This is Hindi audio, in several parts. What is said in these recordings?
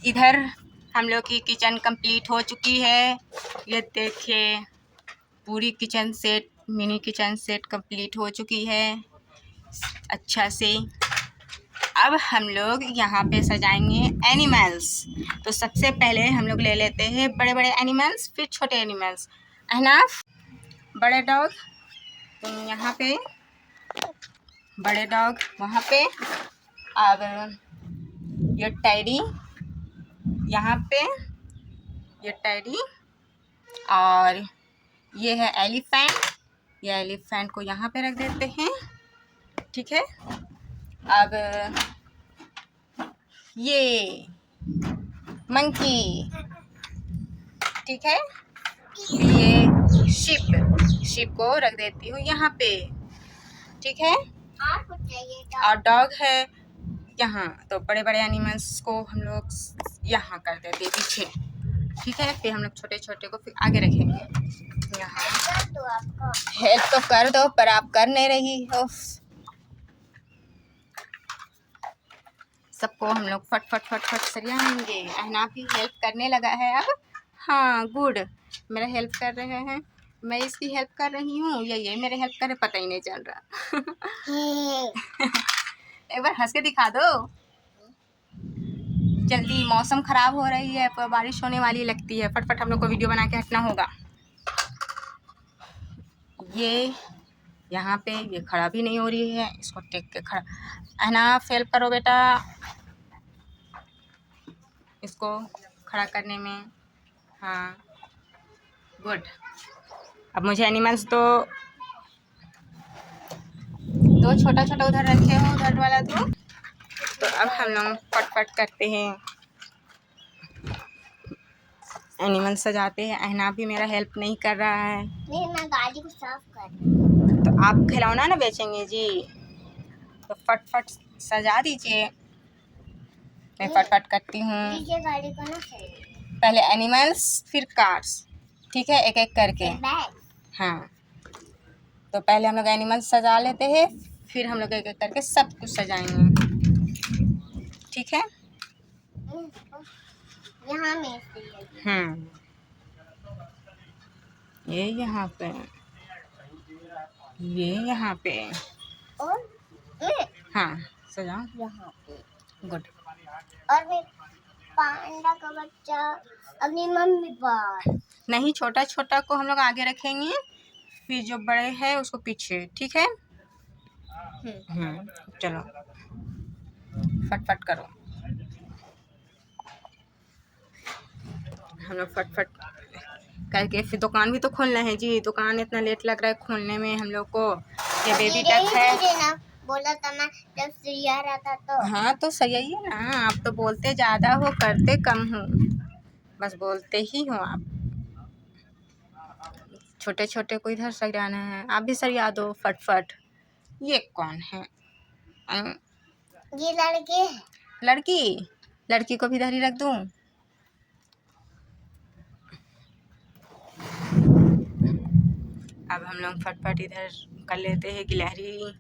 इधर हम लोग की किचन कंप्लीट हो चुकी है। ये देखिए पूरी kitchen set, mini kitchen set complete हो चुकी है अच्छा से। अब हम लोग यहाँ पे सजाएंगे एनिमल्स। तो सबसे पहले हम लोग ले लेते हैं बड़े बड़े एनिमल्स, फिर छोटे एनिमल्स। अहनाफ, बड़े डॉग तुम यहाँ पे, बड़े डॉग वहाँ पे। अब ये टैडी यहाँ पे, ये टैडी, और ये है एलिफेंट। ये एलिफेंट को यहाँ पे रख देते हैं, ठीक है। अब ये मंकी, ठीक है। ये शिप को रख देती हूँ यहाँ पे, ठीक है। और डॉग है यहाँ। तो बड़े बड़े एनिमल्स को हम लोग यहाँ कर देते हैं पीछे, ठीक है। फिर हम लोग छोटे छोटे को फिर आगे रखेंगे यहाँ। हेल्प तो कर दो, पर आप कर नहीं रही हो। सबको हम लोग फट फट फट फट सरियाएंगे। अहना भी हेल्प करने लगा है अब। हाँ गुड, मेरा हेल्प कर रहे हैं, मैं इसकी हेल्प कर रही हूँ, ये मेरे हेल्प करे, पता ही नहीं चल रहा। एक बार हंस के दिखा दो जल्दी। मौसम खराब हो रही है, पर बारिश होने वाली लगती है। फटफट हम लोग को वीडियो बना के हटना होगा। ये यहाँ पे ये खड़ा भी नहीं हो रही है, इसको टेक के खड़ा। अहना हेल्प करो बेटा इसको खड़ा करने में। हाँ गुड। अब मुझे एनिमल्स दो छोटा छोटा उधर रखे हो, उधर वाला दो। तो अब हम लोग फटफट करते हैं, एनिमल सजाते हैं। अहना भी मेरा हेल्प नहीं कर रहा है। नहीं, मैं गाड़ी को साफ कर रही हूँ। तो आप खिलौना ना बेचेंगे जी, तो फटफट सजा दीजिए। मैं फटफट करती हूँ। गाड़ी को ना पहले एनिमल्स फिर कार्स, ठीक है, एक एक करके। हाँ, तो पहले हम लोग एनिमल्स सजा लेते हैं, फिर हम लोग एक एक करके सब कुछ सजाएंगे, ठीक है। यहाँ में ये यहाँ पे, ये यहाँ पे, और हाँ सजाओ यहाँ पे। गुड। और मैं पांडा का बच्चा अपनी मम्मी पर नहीं, छोटा छोटा को हम लोग आगे रखेंगे, फिर जो बड़े हैं उसको पीछे, ठीक है। चलो फटफट करो। हम लोग फटफट करके फिर दुकान भी तो खोलना है जी। दुकान इतना लेट लग रहा है खोलने में हम लोग को। ये बेबी टक है, बोला था मैं जब सरिया रहा था तो। हाँ तो सही है ना, आप तो बोलते ज़्यादा हो करते कम हो, बस बोलते ही हो आप। छोटे छोटे को इधर सरियाना है, आप भी सरिया दो फटफट। ये कौन है? ये लड़की है। लड़की को भी इधर ही रख दूँ। अब हम लोग फटफट इधर कर लेते हैं गिलहरी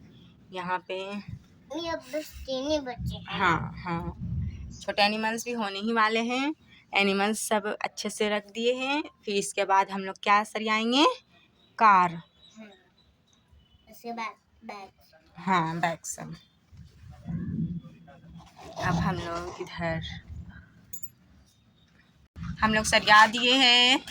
यहाँ पे। ये बस तीन ही बच्चे हैं। हाँ, छोटे एनिमल्स भी होने ही वाले हैं। एनिमल्स सब अच्छे से रख दिए हैं। फिर इसके बाद हम लोग क्या सरियाएंगे? कार। इसके बाद बैग। हाँ बैग सब। अब हम लोग इधर हम लोग सरिया दिए हैं।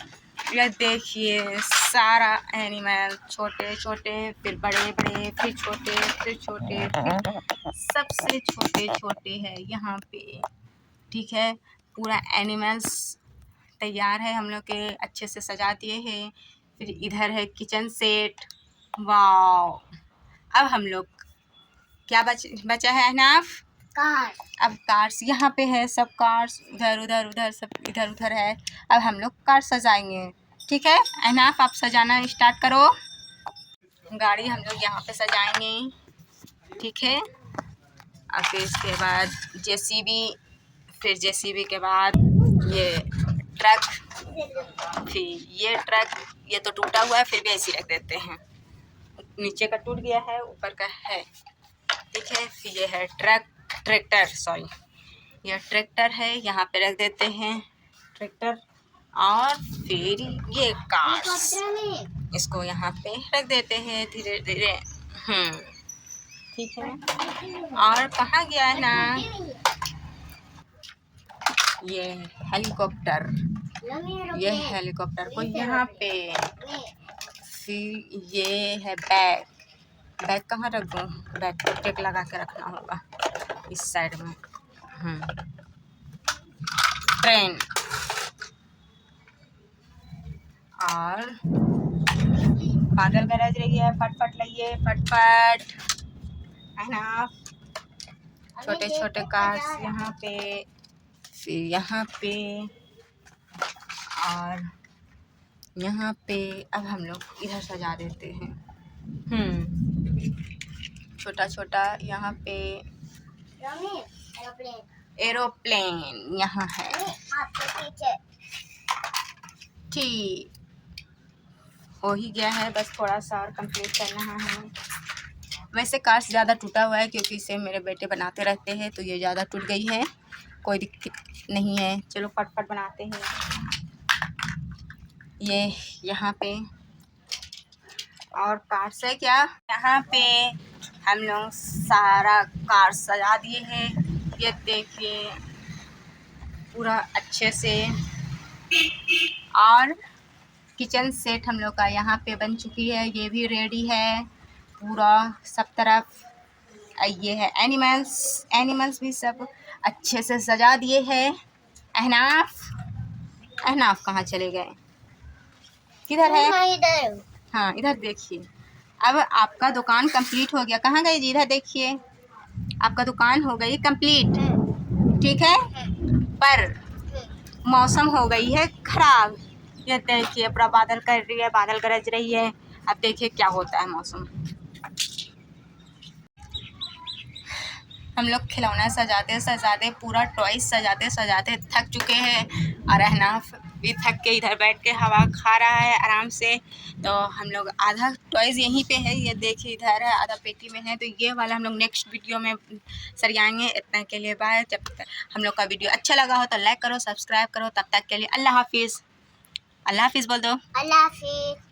ये देखिए सारा एनिमल, छोटे छोटे फिर बड़े बड़े फिर छोटे फिर छोटे, फिर सबसे छोटे छोटे है यहाँ पे, ठीक है। पूरा एनिमल्स तैयार है, हम लोग के अच्छे से सजा दिए हैं। फिर इधर है किचन सेट। वाओ। अब हम लोग क्या बचा है अहनाफ? कार। अब कार्स यहाँ पे है, सब कार्स उधर उधर उधर सब इधर उधर है। अब हम लोग कार सजाएंगे, ठीक है। अहनाफ आप सजाना स्टार्ट करो। गाड़ी हम लोग यहाँ पे सजाएंगे, ठीक है। और फिर इसके बाद जेसीबी, फिर जेसीबी के बाद ये ट्रक, फिर ये ट्रक, ये तो टूटा हुआ है फिर भी ऐसे रख देते हैं। नीचे का टूट गया है, ऊपर का है, ठीक है। फिर ये है ट्रैक्टर सॉरी, यह ट्रैक्टर है, यहाँ पे रख देते हैं ट्रैक्टर। और फिर ये कार्स, इसको यहाँ पे रख देते हैं धीरे धीरे। ठीक है। और कहाँ गया है ना ये हेलीकॉप्टर, ये हेलीकॉप्टर को यहाँ पे। फिर ये है बैग, बैग कहाँ रख दूँ? बैग को टेक लगा के रखना होगा इस साइड में। ट्रेन, और बादल गरज रही है, फटफट लाइए फटफट, है ना। छोटे छोटे कार्स यहाँ पे, फिर यहाँ पे और यहाँ पे। अब हम लोग इधर सजा देते हैं। छोटा छोटा यहाँ पे एरोप्लेन यहाँ है। ठीक हो ही गया है, बस थोड़ा सा और कंप्लीट करना है। वैसे कार्स ज़्यादा टूटा हुआ है क्योंकि इसे मेरे बेटे बनाते रहते हैं, तो ये ज़्यादा टूट गई है, कोई दिक्कत नहीं है। चलो फटफट बनाते हैं। ये यहाँ पे और कार्स है क्या, यहाँ पे हम लोग सारा कार सजा दिए हैं। ये देखिए पूरा अच्छे से। और किचन सेट हम लोग का यहाँ पे बन चुकी है, ये भी रेडी है पूरा सब तरफ। ये है एनिमल्स, एनिमल्स भी सब अच्छे से सजा दिए हैं। अहनाफ, अहनाफ कहाँ चले गए? किधर है? इधर। हाँ इधर देखिए। अब आपका दुकान कंप्लीट हो गया। कहाँ गई जी? इधर देखिए, आपका दुकान हो गई कंप्लीट, ठीक है। पर मौसम हो गई है खराब। ये देखिए पूरा बादल कर रही है, बादल गरज रही है। अब देखिए क्या होता है मौसम। हम लोग खिलौना सजाते सजाते, पूरा टॉयज सजाते सजाते थक चुके हैं। और अहनाफ भी थक के इधर बैठ के हवा खा रहा है आराम से। तो हम लोग आधा टॉयज यहीं पे है, ये देखिए इधर है, आधा पेटी में है। तो ये वाला हम लोग नेक्स्ट वीडियो में सरियाएंगे। इतना के लिए बाय। जब तक हम लोग का वीडियो अच्छा लगा हो तो लाइक करो, सब्सक्राइब करो। तब तक के लिए अल्लाह हाफिज़। अल्लाह हाफिज़ बोल दो। अल्लाह हाफिज़।